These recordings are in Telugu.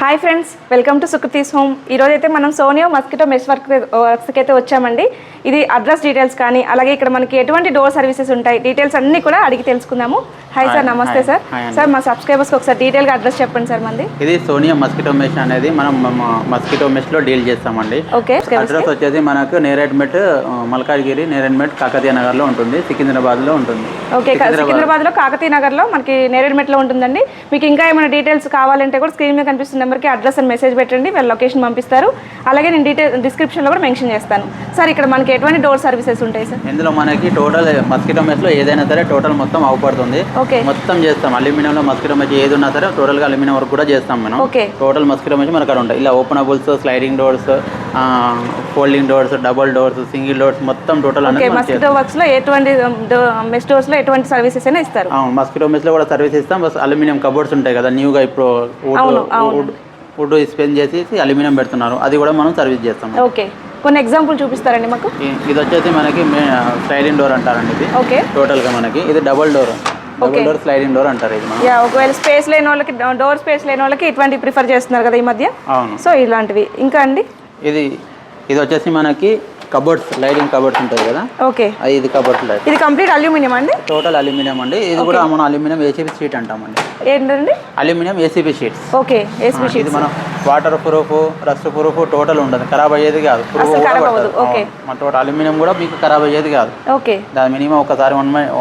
Hi friends, welcome to Sukriti's home. ఈరోజు అయితే మనం సోనియా మస్కిటో మెష్ వర్క్స్కి అయితే వచ్చామండి. ఇది అడ్రస్ డీటెయిల్స్ కానీ అలాగే ఇక్కడ మనకి ఎటువంటి డోర్ సర్వీసెస్ ఉంటాయి డీటెయిల్స్ అన్నీ కూడా అడిగి తెలుసుకుందాము. హాయ్ సార్, నమస్తే సార్. సార్ మా సబ్స్క్రైబర్స్కి ఒకసారి డీటెయిల్గా అడ్రస్ చెప్పండి సార్. మంది ఇది సోనియా మస్కిటో మెష్ అనేది మనం మస్కిటో మెష్లో డీల్ చేస్తామండి. ఓకే. అడ్రస్ వచ్చేసి మనకు నేరేడ్మెట్ మల్కాజ్గిరి నేరేడ్మెట్ కాకతీయ నగర్లో ఉంటుంది, సికింద్రాబాద్లో ఉంటుంది. ఓకే, సికింద్రాబాద్లో కాకతీయ నగర్లో మనకి నేరేడ్మెట్లో ఉంటుందండి. మీకు ఇంకా ఏమైనా డీటెయిల్స్ కావాలంటే కూడా స్క్రీన్ మీద కనిపిస్తున్న నెంబర్కి అడ్రస్ అని మెసేజ్ పెట్టండి, వాళ్ళు లొకేషన్ పంపిస్తారు. అలాగే నేను డిస్క్రిప్షన్లో కూడా మెన్షన్ చేస్తాను. సార్ ఇక్కడ మనకి ఎటువంటి డోర్ సర్వీసెస్ ఉంటాయి సార్? ఇందులో మనకి టోటల్ మస్కిటో మెష్లో ఏదైనా సరే టోటల్ మొత్తం అవపడుతుంది. ఓకే, మొత్తం చేస్తాం. అల్యూమినియంలో మస్కిటో మెష్ ఏది ఉన్నా సరే టోటల్గా అల్యూమినియం వర్క్ కూడా చేస్తాం మనం. ఓకే, టోటల్ మస్కిటో మెష్ మనకు ఉంటాయి. ఇలా openables, sliding doors, folding doors, double doors, single doors మొత్తం టోటల్ అనేది మస్కిటో వర్క్స్ లో ఎటువంటి మెష్ డోర్స్ లో ఎటువంటి సర్వీసెస్ అయినా ఇస్తారు. మస్కిటో మెష్ లో కూడా సర్వీస్ ఇస్తాం. బస్ అల్యూమినియం కబోర్డ్స్ ఉంటాయి కదా, న్యూగా ఇప్పుడు వుడ్ స్పెన్ చేసి అల్యూమినియం పెడుతున్నారు, అది కూడా మనం సర్వీస్ చేస్తాం. ఓకే, కొన్ని ఎగ్జాంపుల్ చూపిస్తారండి మాకు. ఇది వచ్చేసి మనకి స్లైడింగ్ డోర్ అంటారండి. ఇది ఓకే, టోటల్ గా మనకి ఇది డబుల్ డోర్ స్లైడింగ్ డోర్ అంటారు. ఇది ఒకవేళ స్పేస్ లేని వాళ్ళకి, డోర్ స్పేస్ లేని వాళ్ళకి ఇటువంటి ప్రిఫర్ చేస్తున్నారు కదా ఈ మధ్య. అవును. సో ఇలాంటివి ఇంకా అండి. ఇది వచ్చేసి మనకి కబోర్డ్స్, స్లైడింగ్ కబోర్డ్స్ ఉంటాయి కదా. ఓకే, ఇది కబోర్డ్. ఇది కంప్లీట్ అల్యూమినియం అండి? టోటల్ అల్యూమినియం అండి. ఇది కూడా మనం అల్యూమినియం ఏసీపీ షీట్ అంటామండి. ఏంటండి? Aluminium ACP sheets. Okay, ACP sheets. ఇది మనం water proof, rust proof total ఉంటుంది, ఖరాబ్ అయ్యేది కాదు. ఓకే, మన టోటల్ అల్యూమినియం కూడా మీకు ఖరాబ్ అయ్యేది కాదు. ఓకే, దాని మినిమం ఒకసారి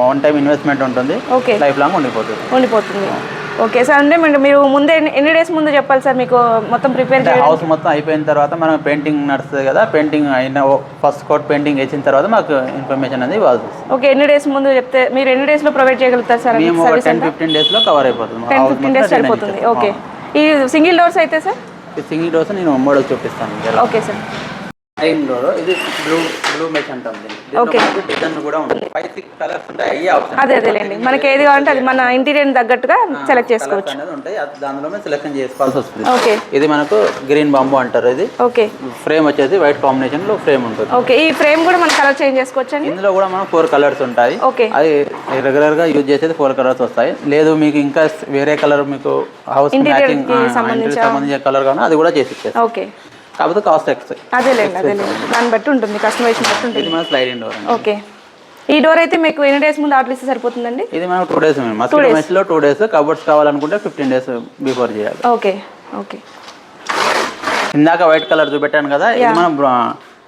వన్ టైం ఇన్వెస్ట్మెంట్ ఉంటుంది. ఓకే, లైఫ్ లాంగ్ ఉండిపోతుంది. ఓకే సార్, అంటే మీరు ముందే ఎన్ని డేస్ ముందు చెప్పాలి సార్ మీకు మొత్తం ప్రిపేర్ చేయాలి? హౌస్ మొత్తం అయిపోయిన తర్వాత మనం పెయింటింగ్ నడుస్తుంది కదా, పెయింటింగ్ అయిన ఫస్ట్ కోట్ పెయింటింగ్ వేసిన తర్వాత మాకు ఇన్ఫర్మేషన్ అనేది ఇవ్వాల్సి వస్తుంది. ఓకే, ఎన్ని డేస్ ముందు చెప్తే మీరు ఎన్ని డేస్ లో ప్రొవైడ్ చేయగలుగుతారు సార్? మేము 10-15 డేస్ లో కవర్ అయిపోతుంది. 10-15 డేస్ సరిపోతుంది. ఓకే, ఈ సింగిల్ డోర్స్ అయితే సార్? ఈ సింగిల్ డోర్స్ నేను మోడల్ చూపిస్తాను. Okay sir. డోర్ ఇది బ్లూ మెష్ అంటాం. ఓకే, డిజైన్ కూడా ఉంటుంది. 5-6 కలర్స్ ఉంటాయి. అయ్యే ఆప్షన్ అదేలేండి, మనకి ఏది కావాలంటే అది మన ఇంటీరియర్ తగ్గట్టుగా సెలెక్ట్ చేసుకోవచ్చు అనేది ఉంటాయి. దానిలోనే సెలెక్షన్ చేసుకోవాల్సి వస్తుంది. ఓకే, ఇది మనకు గ్రీన్ బాంబు అంటారు. ఇది ఓకే, ఫ్రేమ్ వచ్చేసి వైట్ కాంబినేషన్ లో ఫ్రేమ్ ఉంటుంది. ఓకే, ఈ ఫ్రేమ్ కూడా మనం కలర్ చేంజ్ చేసుకోవచ్చు అండి. ఇందులో కూడా మనం 4 కలర్స్ ఉంటాయి. ఓకే, అది రెగ్యులర్ గా యూజ్ చేసేది 4 కలర్స్ వస్తాయి. లేదు మీకు ఇంకా వేరే కలర్ మీకు హౌస్ మ్యాచింగ్ సంబంధించిన కలర్ కానీ అది కూడా చేసి ఇచ్చేస్తాం. ఓకే, కాకపోతే కాస్ట్ ఎక్స్ట్రా. అదేలేండి, దాన్ని బట్టి ఉంటుంది, కస్టమైజేషన్ బట్టి ఉంటుంది. ఇది మన స్లైడింగ్ డోర్. ఓకే, ఈ డోర్ అయితే మీకు ఎన్ని డేస్ ముందు ఆర్డర్ ఇస్తే సరిపోతుందండి? ఇది మనకు 2 డేస్ మస్కిటో మెష్ లో 2 డేస్. కబోర్డ్స్ కావాలనుకుంటే 15 డేస్ బిఫోర్ చేయాలి. Okay, okay. ఇందాక వైట్ కలర్ చూపెట్టాను కదా, ఇది మనం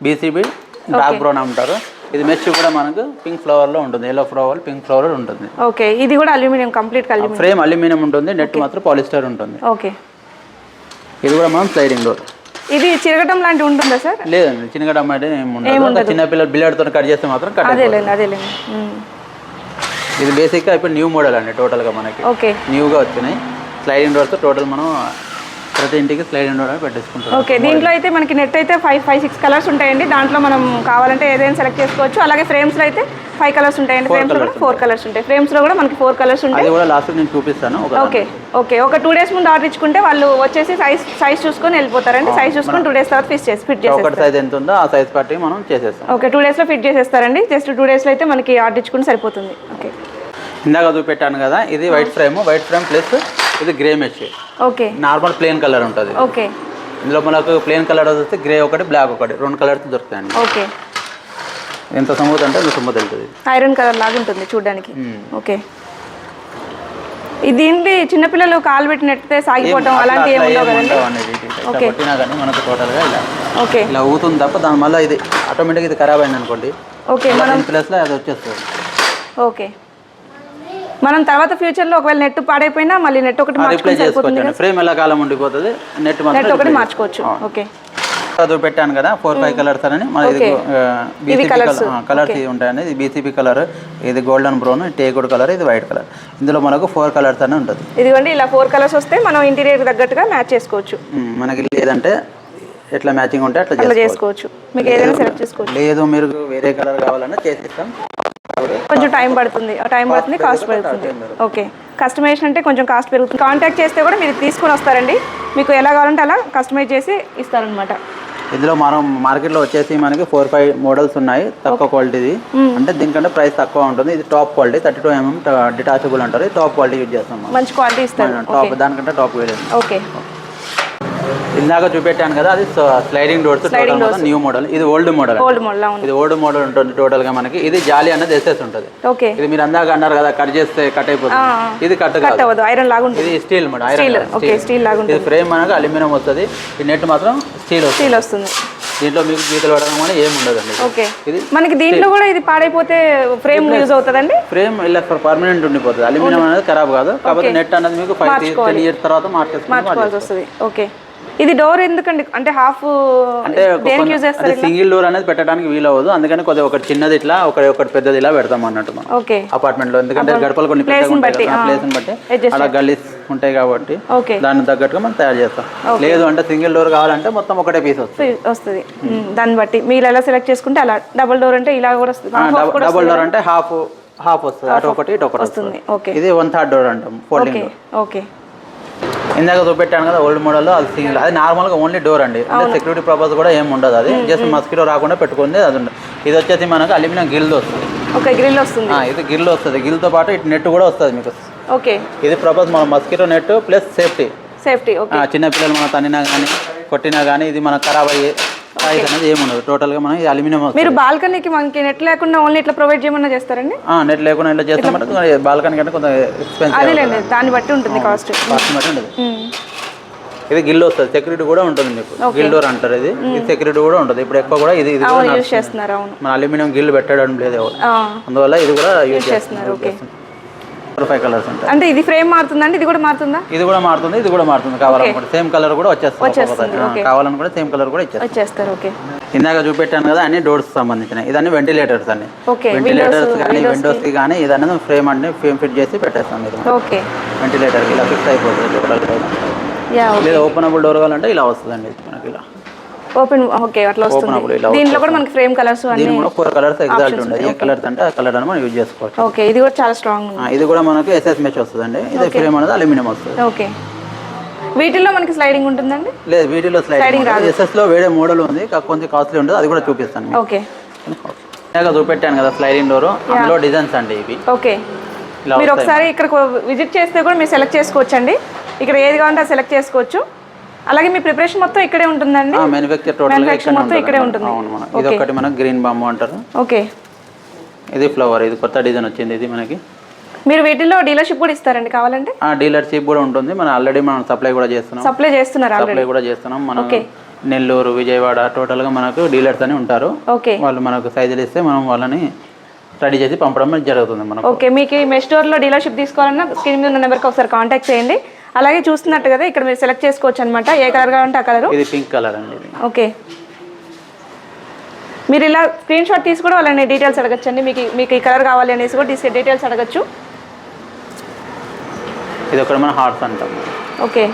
బీసీబీ డార్క్ బ్రౌన్ అంటారు. ఇది మెష్ కూడా మనకు పింక్ ఫ్లవర్ లో ఉంటుంది, ఎల్లో ఫ్లవర్, పింక్ ఫ్లవర్ ఉంటుంది. ఓకే, ఇది కూడా aluminium complete aluminium. Frame aluminium ఉంటుంది, నెట్ మాత్రం పాలిస్టర్ ఉంటుంది. ఓకే, ఇది కూడా మనం స్లైడింగ్ డోర్. ఇది చిరగటం లాంటివి ఉంటుందా సార్? లేదండి, చిన్నగడం అంటే ఏముండదు. చిన్న పిల్లలు బిల్లెడ్తో కట్ చేస్తే మాత్రం కట్. అదేలేండి. ఇది బేసిక్గా ఇప్పుడు న్యూ మోడల్ అండి, టోటల్గా మనకి. ఓకే, న్యూగా వచ్చినాయి స్లైడింగ్ డోర్స్. టోటల్ మనం ప్రతి ఇంటికి స్లైడింగ్ డోర్ పెట్టేసుకుంటాం. ఓకే, దీంట్లో అయితే మనకి నెట్ అయితే 5-6 కలర్స్ ఉంటాయండి. దాంట్లో మనం కావాలంటే ఏదైనా సెలెక్ట్ చేసుకోవచ్చు. అలాగే ఫ్రేమ్స్లో అయితే 5 కలర్స్ ఉంటాయండి. ఫ్రేమ్స్లో కూడా 4 కలర్స్ ఉంటాయి. ఫ్రేమ్స్లో కూడా మనకి 4 కలర్స్ ఉంటాయి. అది కూడా లాస్ట్ నేను చూపిస్తాను. ఓకే, ఓకే, ఒక 2 డేస్ ముందు ఆర్డర్ ఇచ్చుకుంటే వాళ్ళు వచ్చేసి సైజ్ చూసుకొని వెళ్ళిపోతారండి. సైజ్ చూసుకొని 2 డేస్ తర్వాత ఫిట్ చేసేస్తారు. ఒకటి సైజ్ ఎంత ఉందో ఆ సైజ్ బట్టి మనం చేసేస్తాం. ఓకే, 2 డేస్లో ఫిట్ చేసేస్తారండి. జస్ట్ 2 డేస్లో అయితే మనకి ఆర్డర్ ఇచ్చుకుంటే సరిపోతుంది. ఓకే, ఇందాక చూపెట్టాను కదా, ఇది వైట్ ఫ్రేమ్ ప్లస్ ఇది grey mesh. Okay, normal plain colour ఉంటుంది. ఓకే, ఇందులో మనకు ప్లేన్ కలర్ వస్తే గ్రే ఒకటి, బ్లాక్ ఒకటి, 2 కలర్స్ దొరుకుతాయండి. ఓకే, ఎంత స్మూత్ అంటే అంత స్మూత్ వెళ్తుంది. ఐరన్ కలర్ లాగా ఉంటుంది చూడడానికి. ఓకే, దీంట్లో చిన్నపిల్లలు కాలు పెట్టి నెట్టితే సాగిపోవటం అలాంటి ఏమి ఉండవు కదండి? కొట్టినా కానీ మనకు టోటల్గా ఇలా ఓకే ఇలా ఊగుతుంది తప్ప దాని మళ్ళీ ఇది ఆటోమేటిక్గా ఇది ఖరాబ్ అయింది అనుకోండి. ఓకే, మనం ప్లస్లో అది వచ్చేస్తుంది. ఓకే, మనం తర్వాత ఫ్యూచర్లో ఒకవేళ నెట్ పాడైపోయినా మళ్ళీ నెట్ ఒకటి మార్చుకోవచ్చు. ఫ్రేమ్ ఎలా కాలం ఉండిపోతుంది, నెట్ ఒకటి మార్చుకోవచ్చు. ఓకే, అది పెట్టాను కదా 4-5 కలర్స్ అని. మన ఇది కలర్స్ ఉంటాయండి. ఇది బీసీపీ కలర్, ఇది గోల్డెన్ బ్రౌన్, టేకుడ్ కలర్, ఇది వైట్ కలర్. ఇందులో మనకు 4 కలర్స్ అని ఉంటుంది. ఇదిగోండి, ఇలా 4 కలర్స్ వస్తే మనం ఇంటీరియర్ తగ్గట్టుగా మ్యాచ్ చేసుకోవచ్చు. మనకి లేదంటే ఎట్లా మ్యాచింగ్ ఉంటే అట్లా చేసుకోవచ్చు. మీకు ఏదైనా సెలెక్ట్ చేసుకోవచ్చు. లేదు మీరు వేరే కలర్ కావాలన్నా చేసిస్తాం. కొంచెం టైం పడుతుంది, కాస్ట్ పెరుగుతుంది. ఓకే, కస్టమైజేషన్ అంటే కొంచెం కాస్ట్ పెరుగుతుంది. కాంటాక్ట్ చేస్తే కూడా మీరు తీసుకొని వస్తారండి. మీకు ఎలా కావాలంటే అలా కస్టమైజ్ చేసి ఇస్తారనమాట. ఇందులో మనం మార్కెట్లో వచ్చేసి మనకి 4-5 మోడల్స్ ఉన్నాయి. తక్కువ క్వాలిటీది అంటే దీనికంటే ప్రైస్ తక్కువ ఉంటుంది. ఇది టాప్ క్వాలిటీ 32 mm డిటాచబుల్ అంటారు. టాప్ క్వాలిటీ యూజ్ చేస్తాం. మంచి క్వాలిటీ ఇస్తారు. టాప్ దానికంటే టాప్ వేరే. ఓకే, ఇందాక చూపెట్టాను కదా, అది స్లైడింగ్ డోర్స్ న్యూ మోడల్. ఇది ఓల్డ్ మోడల్. ఇది ఓల్డ్ మోడల్ ఉంటుంది టోటల్ గా మనకి. ఇది జాలి అనేది ఎస్ఎస్ ఉంటుంది. ఇది మీరు అందాక అన్నారు కదా కట్ చేస్తే కట్ అయిపోతుంది. ఇది కట్ కాదు, ఐరన్ లాగా ఉంటుంది. ఇది స్టీల్ మేడం, ఐరన్ స్టీల్ లాగా ఉంటుంది. ఫ్రేమ్ మనకు అల్యూమినియం వస్తుంది. ఈ నెట్ మాత్రం స్టీల్ వస్తుంది. దీంట్లో మీకు గీతలు పడడం అనేది ఏమి ఉండదండి. ఇది మనకి దీంట్లో కూడా ఇది పాడైపోతే ఫ్రేమ్ యూజ్ అవుతుందండి. ఫ్రేమ్ ఇలా పర్మనెంట్ ఉండిపోతుంది. అల్యూమినియం అనేది ఖరాబ్ కాదు. కాబట్టి నెట్ అనేది మీకు 5-10 years తర్వాత మార్చుకోవాల్సి వస్తుంది. ఓకే, ఇది డోర్ ఎందుకండి అంటే హాఫ్ అంటే సింగిల్ డోర్ అనేది పెట్టడానికి వీలు అవ్వదు. అందుకని కొద్దిగా ఒకటి చిన్నది ఇట్లా ఒకటి పెద్దది ఇలా పెడతాం అన్నట్టు మనం అపార్ట్మెంట్ లో. ఎందుకంటే గడపలు కొన్ని ప్లేస్ బట్టి అలా గల్లీస్ ఉంటాయి కాబట్టి దాన్ని తగ్గట్టుగా మనం తయారు చేస్తాం. లేదు అంటే సింగిల్ డోర్ కావాలంటే మొత్తం ఒకటే పీస్ వస్తుంది. దాన్ని బట్టి మీరు ఎలా సెలెక్ట్ చేసుకుంటే అలా. డబుల్ డోర్ అంటే ఇలా కూడా వస్తుంది. డబుల్ డోర్ అంటే హాఫ్ వస్తుంది, అటు ఒకటి ఇటు ఒకటి వస్తుంది. ఇది 1/3 డోర్ అంటాం, ఫోల్డింగ్ డోర్. ఓకే, ఇందాక చూపెట్టాను కదా ఓల్డ్ మోడల్, అది సింగిల్. అది నార్మల్గా ఓన్లీ డోర్ అండి. అంటే సెక్యూరిటీ పర్పస్ కూడా ఏమి ఉండదు. అది జస్ట్ మస్కిటో రాకుండా పెట్టుకుంది అది ఉండదు. ఇది వచ్చేసి మనకు అల్యూమినియం గిల్ వస్తుంది. గ్రిల్ వస్తుంది. ఇది గిల్ వస్తుంది. గిల్తో పాటు ఇటు నెట్ కూడా వస్తుంది మీకు. ఓకే, ఇది పర్పస్ మన మస్కిటో నెట్ ప్లస్ సేఫ్టీ. చిన్న పిల్లలు మనం తన్నినా కానీ కొట్టినా కానీ ఇది మనకు ఖరాబ్ అయ్యే అనేది ఏముండదు. టోటల్ గా మనం అల్యూమినియం. మీరు బాల్కనీకి మనకి నెట్ లేకుండా ఓన్లీ ఇట్లా ప్రొవైడ్ చేయమన్నా చేస్తారండి? నెట్ లేకుండా ఇట్లా చేస్తామంటే బాల్కనీ కంటే కొంచెం ఎక్స్పెన్సివ్. అదేలేండి, దాన్ని బట్టి ఉంటుంది కాస్ట్ బట్టి ఉంటుంది. ఇది గిల్ వస్తుంది. సెక్యూరిటీ కూడా ఉంటుంది మీకు. గిల్ డోర్ అంటారు. ఇది సెక్యూరిటీ కూడా ఉంటుంది. ఇప్పుడు ఎక్కువ కూడా ఇది యూజ్ చేస్తున్నారు. మన అల్యూమినియం గిల్ పెట్టడం లేదు ఎవరు, అందువల్ల ఇది కూడా యూజ్ చేస్తున్నారు. 4-5 కలర్స్ ఉంటాయి. అంటే ఇది ఫ్రేమ్ మారుతుందండి, ఇది కూడా మారుతుందా? ఇది కూడా మారుతుంది, ఇది కూడా మారుతుంది. కావాలనుకుంటే సేమ్ కలర్ కూడా వచ్చేస్తుంది. కావాలనుకుంటే సేమ్ కలర్ కూడా ఇచ్చేస్తారు. ఓకే, ఇందాక చూపెట్టాను కదా అన్ని డోర్స్ సంబంధించిన. ఇదన్నీ వెంటిలేటర్స్ అన్ని. వెంటిలేటర్స్ కానీ విండోస్ కి కానీ ఇదన్నీ ఫ్రేమ్ అంటే ఫ్రేమ్ ఫిట్ చేసి పెట్టేస్తాం. ఇది వెంటిలేటర్ కి ఇలా ఫిక్స్ అయిపోతుంది. లేదా ఓపెనబుల్ డోర్ కావాలంటే ఇలా వస్తుందండి మనకి. ఇలా ఓపెన్ అట్లా వస్తుంది. దీంట్లో కూడా మనకి ఫ్రేమ్ కలర్స్ అన్ని 4 కలర్స్ ఎగ్జాక్ట్ ఉంటాయి. ఏ కలర్ అంటే ఆ కలర్ అని మనం యూజ్ చేసుకోవచ్చు. ఓకే, ఇది కూడా చాలా స్ట్రాంగ్ ఉంది. ఇది కూడా మనకి ఎస్ఎస్ మెష్ వస్తుందండి. ఇది ఫ్రేమ్ అనేది అల్యూమినియం వస్తుంది. ఓకే, వీటిల్లో మనకి స్లైడింగ్ ఉంటుందండి? లేదు, వీటిలో స్లైడింగ్ రాదు. ఎస్ఎస్ లో వేరే మోడల్ ఉంది, కొంచెం కాస్ట్లీ ఉంటుంది. అది కూడా చూపిస్తాను. ఓకే, చూపెట్టాను కదా స్లైడింగ్ డోర్, అందులో డిజైన్స్ అండి ఇవి. ఓకే, మీరు ఒకసారి ఇక్కడ విజిట్ చేస్తే కూడా మీరు సెలెక్ట్ చేసుకోవచ్చు అండి. ఇక్కడ ఏది కావాలంటే అది సెలెక్ట్ చేసుకోవచ్చు. అలాగే మీ ప్రిపరేషన్ మొత్తం ఇక్కడే ఉంటుందండి. మ్యానుఫ్యాక్చర్ మొత్తం ఇక్కడే ఉంటుంది. ఇది ఒకటి మనకు గ్రీన్ బాంబు అంటారు. ఓకే, ఇది ఫ్లవర్. ఇది కొత్త డిజైన్ వచ్చింది. ఇది మనకి మీరు వీటిలో డీలర్షిప్ కూడా ఇస్తారండి కావాలంటే? డీలర్షిప్ కూడా ఉంటుంది. మనం ఆల్రెడీ మనం సప్లై కూడా చేస్తున్నాం. సప్లై కూడా చేస్తున్నాం మనం. నెల్లూరు, విజయవాడ టోటల్ గా మనకు డీలర్స్ అని ఉంటారు. వాళ్ళు మనకు సైజులు ఇస్తే మనం వాళ్ళని రెడీ చేసి పంపడం జరుగుతుంది మనకు. ఓకే, మీకు ఈ మెష్ డోర్ లో డీలర్షిప్ తీసుకోవాలన్నా స్క్రీన్ మీద ఉన్న నెంబర్కి ఒకసారి కాంటాక్ట్ చేయండి. అలాగే చూస్తున్నట్టు కదా ఇక్కడ మీరు సెలెక్ట్ చేసుకోవచ్చు అనమాట. ఏ కలర్ కావాలంటే ఆ కలర్. ఇది పింక్ కలర్ అండి. ఓకే, మీరు ఇలా స్క్రీన్ షాట్ తీసి కూడా వాళ్ళని డీటెయిల్స్ అడగచ్చండి. మీకు ఈ కలర్ కావాలి అనేసి కూడా డీటెయిల్స్ అడగచ్చు. ఇది ఒకటి మన హార్స్ అంటాం. ఓకే,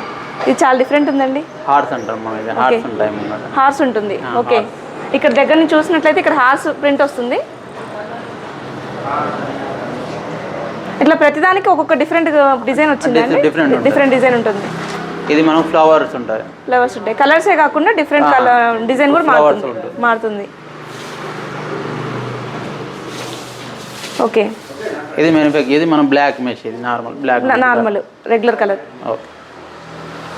ఇది చాలా డిఫరెంట్ ఉందండి. హార్స్ అంటాం మనం. ఇది హార్స్ ఉంటాయి. హార్స్ ఉంటుంది. ఓకే, ఇక్కడ దగ్గర నుంచి చూసినట్లయితే ఇక్కడ హార్స్ ప్రింట్ వస్తుంది. ఇట్లా ప్రతిదానికి ఒక్కొక్క డిఫరెంట్ డిజైన్ వచ్చిందండి. డిఫరెంట్ డిజైన్ ఉంటుంది. ఇది మనం ఫ్లవర్స్ ఉంటాయి. కలర్సే కాకుండా డిఫరెంట్ కలర్ డిజైన్ కూడా మారుతుంది. ఓకే, ఇది మ్యానుఫ్యాక్చర్. ఇది మనం బ్లాక్ మెష్. ఇది నార్మల్ రెగ్యులర్ కలర్. ఓకే,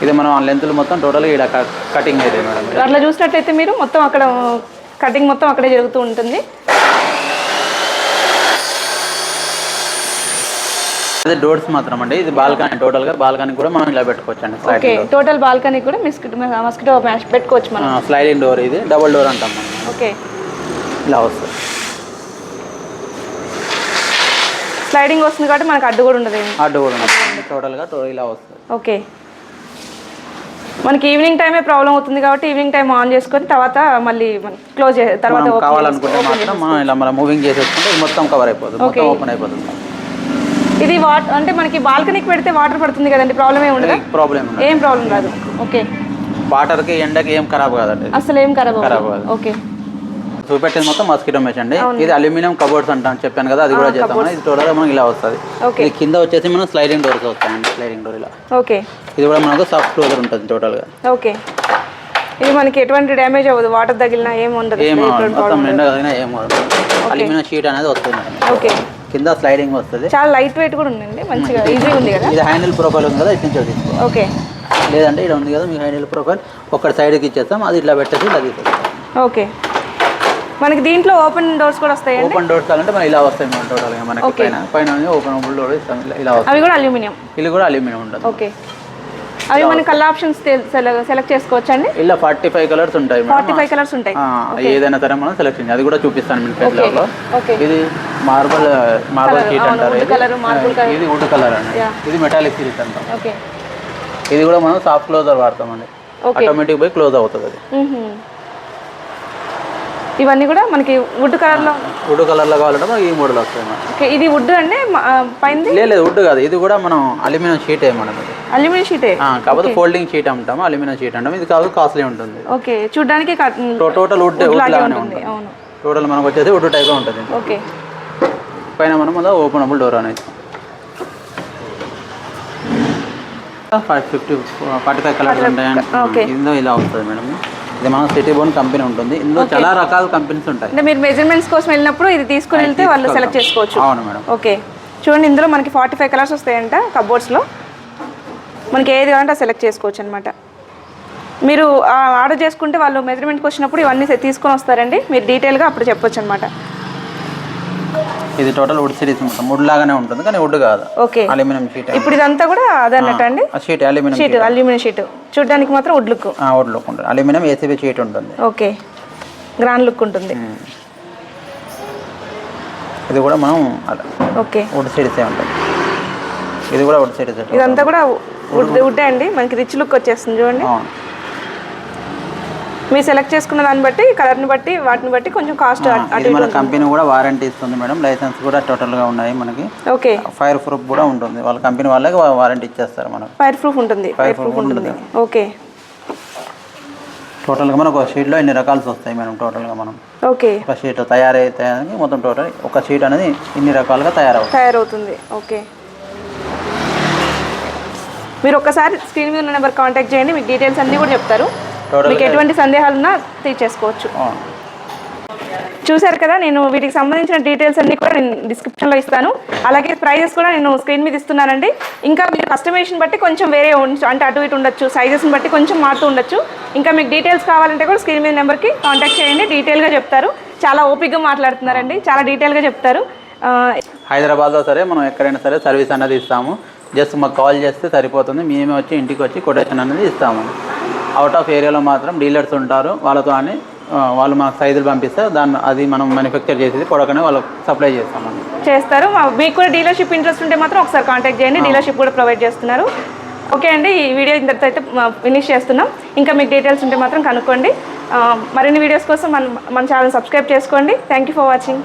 ఇది మనం లెంత్ మొత్తం టోటల్గా ఇక్కడ కటింగ్ అయితే మేడం. అట్లా చూసినట్టయితే మీరు మొత్తం అక్కడ కటింగ్ మొత్తం అక్కడే జరుగుతూ ఉంటుంది. అదే డోర్స్ మాత్రం అండి. ఇది బాల్కనీ. టోటల్ గా బాల్కనీ కూడా మనం ఇలా పెట్టుకోవచ్చు అండి. ఓకే, టోటల్ బాల్కనీ కూడా మస్కిటో మ్యాష్ పెట్టుకోవచ్చు మనం. Sliding door. ఇది డబుల్ డోర్ అంటాం మనం. ఓకే, ఇలా వస్తుంది. స్లైడింగ్ వస్తుంది కాబట్టి మనకు అడ్డు కూడా ఉండదు. టోటల్ గా ఇలా వస్తుంది. ఓకే, మనకి ఈవినింగ్ టైమే ప్రాబ్లం అవుతుంది కాబట్టి ఈవినింగ్ టైం ఆన్ చేసుకొని తర్వాత మళ్ళీ క్లోజ్ తర్వాత కావాలనుకుంటే మాత్రం మనం ఇలా మనం మూవింగ్ చేసేసుకుంటే మొత్తం కవర్ అయిపోతుంది, మొత్తం ఓపెన్ అయిపోతుంది. ఇది అంటే మనకి బాల్కనీకి పెడితే వాటర్ పడుతుంది కదండి, ప్రాబ్లం ఏమి ఉండదు? ఏం ప్రాబ్లం రాదు. ఓకే, వాటర్కి ఎండకి ఏం ఖరాబ్ కాదండి, అసలు ఏం ఖరాబ్ కాదు. ఓకే, చూపెట్టేది మొత్తం మస్కిటో మెష్ అండి. ఇది అల్యూమినియం కబోర్డ్స్ అంటాను చెప్పాను కదా, అది కూడా చేస్తాం. ఇది టోటల్ మనకి ఇలా వస్తుంది. ఇది కింద వచ్చేసి మనం స్లైడింగ్ డోర్స్ వస్తాయండి. స్లైడింగ్ డోర్ ఇలా. ఓకే, ఇది కూడా మనకు సాఫ్ట్ క్లోజర్ ఉంటుంది టోటల్ గా. ఓకే, ఇది మనకి ఎటువంటి డ్యామేజ్ అవ్వదు, వాటర్ తగిలినా ఏం ఉండదు, మొత్తం ఎండ తగిలినా ఏం ఉండదు. అల్యూమినియం షీట్ అనేది వస్తుంది. ఓకే, కింద స్లైడింగ్ వస్తుంది. చాలా లైట్ వెయిట్ కూడా ఉందండి, మంచిగా ఈజీ ఉంది కదా. ఇది హ్యాండిల్ ప్రొఫైల్ ఉంది కదా, ఇటు నుంచి తీసుకో. ఓకే, లేదంటే ఇక్కడ ఉంది కదా మీ హ్యాండిల్ ప్రొఫైల్ ఒకటి సైడ్కి ఇచ్చేస్తాం, అది ఇట్లా పెట్టేసి ఇలా తీసేస్తాం. ఓకే, మనకి దీంట్లో ఓపెన్ డోర్స్ కూడా వస్తాయి. ఓపెన్ డోర్స్ అంటే మనం ఇలా వస్తాయి మనం టోటల్గా మనకి పైన ఓపెనబుల్ డోర్ ఇస్తాం ఇలా వస్తాయి. అవి కూడా అల్యూమినియం. ఇది కూడా అల్యూమినియం ఉంటుంది. ఓకే, అవి మన కలర్ ఆప్షన్స్ సెలెక్ట్ చేసుకోవచ్చు అండి. ఇలా 45 కలర్స్ ఉంటాయి. 45 కలర్స్ ఉంటాయి. ఏదైనా సరే మనం సెలెక్ట్ చేయండి. అది కూడా చూపిస్తాను మీకు పేజ్లో. ఇది మార్బల్ షీట్ అంటారు, ఇది వుడ్ కలర్ అండి, ఇది మెటాలిక్ షీట్ అంటాం. ఇది కూడా మనం సాఫ్ట్ క్లోజర్ వాడతామండి, ఆటోమేటిక్ పోయి క్లోజ్ అవుతుంది అది. ఇవన్నీ కూడా మనకి వుడ్ కలర్లో కావాలంటే మనకి ఈ మోడల్ వస్తాయి. ఓకే, ఇది వుడ్ అండి పైన? లేదు వుడ్ కాదు, ఇది కూడా మనం అల్యూమినియం షీటే మనం. అల్యూమినియం షీటే కాకపోతే ఫోల్డింగ్ షీట్ అంటాము, అల్యూమినియం షీట్ అంటాము. ఇది కాదు కాస్ట్లీ ఉంటుంది. ఓకే, చూడడానికి టోటల్ వుడ్ లాగానే ఉంటుంది. టోటల్ మనకు వచ్చేసి వుడ్ టైప్ ఉంటుంది. ఓకే, పైన మనం ఓపెనబుల్ డోర్ అనేది 45 కలర్స్ ఉంటాయండి. ఇందులో ఇలా వస్తుంది మేడం. ఇది మన సిటీ బోన్ కంపెనీ ఉంటుంది. ఇందులో చాలా రకాల కంపెనీస్ ఉంటాయి. అంటే మీరు మెజర్మెంట్స్ కోసం వెళ్ళినప్పుడు ఇది తీసుకుని వెళ్తే వాళ్ళు సెలెక్ట్ చేసుకోవచ్చు. అవును మేడం. ఓకే, చూడండి ఇందులో మనకి 45 కలర్స్ వస్తాయంట కబోర్డ్స్లో. మనకి ఏది కావాలంటే సెలెక్ట్ చేసుకోవచ్చు అనమాట. మీరు ఆర్డర్ చేసుకుంటే వాళ్ళు మెజర్మెంట్కి వచ్చినప్పుడు ఇవన్నీ తీసుకొని వస్తారండి. మీరు డీటెయిల్గా అప్పుడు చెప్పొచ్చు అనమాట. ఇది టోటల్ వుడ్ సిరీస్ మొత్తం వుడ్ లాగానే ఉంటుంది, కానీ వుడ్ కాదు. Okay, aluminium sheet. ఇప్పుడు ఇదంతా కూడా అదే అన్నట్టు అండి. షీట్ అల్యూమినియం షీట్ చూడడానికి మాత్రం వుడ్ లుక్ ఉంటుంది. అల్యూమినియం ఏసీబీ షీట్ ఉంటుంది. ఓకే, గ్రాండ్ లుక్ ఉంటుంది. ఇది కూడా మనం ఓకే వుడ్ సిరీస్ ఉంటుంది. ఇది కూడా వుడ్ సిరీస్. ఇదంతా కూడా వుడ్ అండి, మనకి రిచ్ లుక్ వచ్చేస్తుంది చూడండి. మీరు సెలెక్ట్ చేసుకున్న దాన్ని బట్టి కలర్ని బట్టి వాటిని బట్టి కొంచెం కాస్ట్ అటు మన కంపెనీ కూడా వారంటీ ఇస్తుంది మేడం. లైసెన్స్ కూడా టోటల్గా ఉన్నాయి మనకి. ఓకే, ఫైర్ ప్రూఫ్ కూడా ఉంటుంది. వాళ్ళ కంపెనీ వాళ్ళకి వారంటీ ఇచ్చేస్తారు మనకు. ఫైర్ ప్రూఫ్ ఉంటుంది. ఓకే, టోటల్గా మనకు ఒక షీట్లో ఇన్ని రకాలు వస్తాయి మేడం. టోటల్గా మనం ఓకే ఒక షీట్ తయారైతే మొత్తం టోటల్ ఒక షీట్ అనేది ఇన్ని రకాలుగా తయారవుతుంది. ఓకే, మీరు ఒక్కసారి స్క్రీన్ మీద ఉన్న నెంబర్ కాంటాక్ట్ చేయండి, మీకు డీటెయిల్స్ అన్నీ కూడా చెప్తారు. మీకు ఎటువంటి సందేహాలు ఉన్నా తీర్చేసుకోవచ్చు. చూసారు కదా, నేను వీటికి సంబంధించిన డీటెయిల్స్ అన్నీ కూడా నేను డిస్క్రిప్షన్లో ఇస్తాను. అలాగే ప్రైజెస్ కూడా నేను స్క్రీన్ మీద ఇస్తున్నానండి. ఇంకా మీరు కస్టమైజేషన్ బట్టి కొంచెం వేరే అంటే అటు ఇటు ఉండొచ్చు, సైజెస్ని బట్టి కొంచెం మారుతూ ఉండొచ్చు. ఇంకా మీకు డీటెయిల్స్ కావాలంటే కూడా స్క్రీన్ మీద నెంబర్కి కాంటాక్ట్ చేయండి, డీటెయిల్గా చెప్తారు. చాలా ఓపిక్గా మాట్లాడుతున్నారండి, చాలా డీటెయిల్గా చెప్తారు. హైదరాబాద్లో సరే మనం ఎక్కడైనా సరే సర్వీస్ అనేది ఇస్తాము. జస్ట్ మాకు కాల్ చేస్తే సరిపోతుంది, మేమే వచ్చి ఇంటికి వచ్చి కొటేషన్ అనేది ఇస్తాము. అవుట్ ఆఫ్ ఏరియాలో మాత్రం డీలర్స్ ఉంటారు, వాళ్ళతో అని వాళ్ళు మాకు సైజులు పంపిస్తే అది మనం మ్యానుఫ్యాక్చర్ చేసేది ప్రొడక్ట్ని వాళ్ళకి సప్లై చేస్తారు. మీకు కూడా డీలర్షిప్ ఇంట్రెస్ట్ ఉంటే మాత్రం ఒకసారి కాంటాక్ట్ చేయండి, డీలర్షిప్ కూడా ప్రొవైడ్ చేస్తున్నారు. ఓకే అండి, ఈ వీడియో ఇంతటితో అయితే ఫినిష్ చేస్తున్నాం. ఇంకా మీకు డీటెయిల్స్ ఉంటే మాత్రం కనుక్కోండి. మరిన్ని వీడియోస్ కోసం మన ఛానల్ సబ్స్క్రైబ్ చేసుకోండి. Thank you for watching.